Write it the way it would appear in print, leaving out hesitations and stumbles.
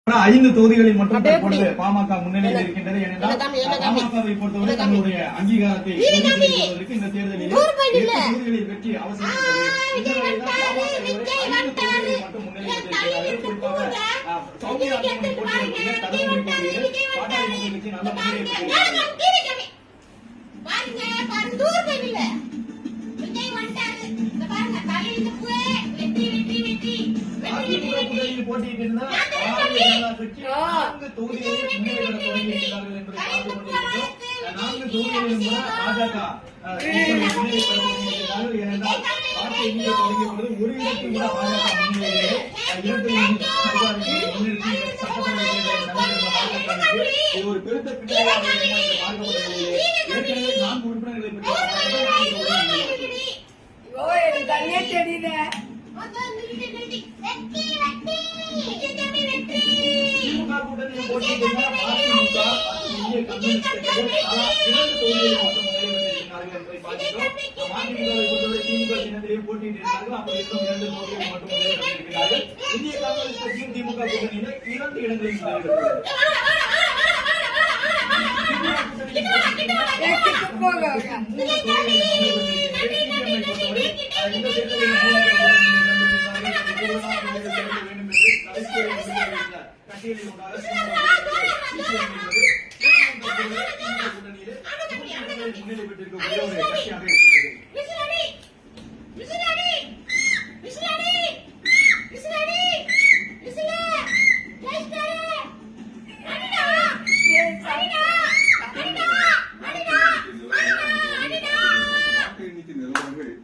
5 தொகுதிகளில் மட்டும் தற்பொழுது பாமக முன்னணியில் இருக்கின்றது. ஏனென்றால் பாமகவை பொறுத்தவரை தன்னுடைய அங்கீகாரத்தை இந்த தேர்தலில் 8 தொகுதிகளில் வெற்றி அவசியம். இந்த நிலையில் பாமக 5 தொகுதிகளில் மட்டும் முன்னணியில் இருக்கிறார்கள். குறிப்பாக சௌமியா போட்டியிடக்கூடிய தருமபுரி தொகுதியில் பாட்டாளி மக்கள் கட்சி நல்ல முன்னேற்றம் போட்டியிட்டிருந்த 4 தொகுதிகளில் முன்னேற்றம் தொடங்கியிருக்கிறார்கள் என்பதை பார்த்துக் கொண்டிருக்கிறோம். 4 தொகுதிகளிலும் பாஜக ஏனென்றால் ஆட்சி எண்ணிக்கை தொடங்கிய பொழுது ஒரு இடத்தில் கூட பாஜக முன்னிலையிலே 2 சட்டமன்ற இது ஒரு பெருத்த பின்னடைவாக பார்க்கப்படுகிறது. ஏற்கனவே 4 உறுப்பினர்களை திமுக கூட்டணியில் போட்டியிட்ட அதிமுக இந்திய கம்யூனிஸ்ட் கட்சிகள் 2 தொகுதிகளில் மட்டும் முன்னிலையில் என்பதை பார்க்கிறோம். அதிமுகவை பொறுத்தவரை திமுக சின்னத்திலே போட்டியிட்டிருந்தார்கள். அப்படி இருக்கும் 2 தொகுதிகளில் மட்டும் முன்னிலையில் இருக்கிறார்கள். இந்திய கம்யூனிஸ்ட் கட்சியும் திமுக கூட்டணியில் 2 இடங்களில் முன்னிலையில்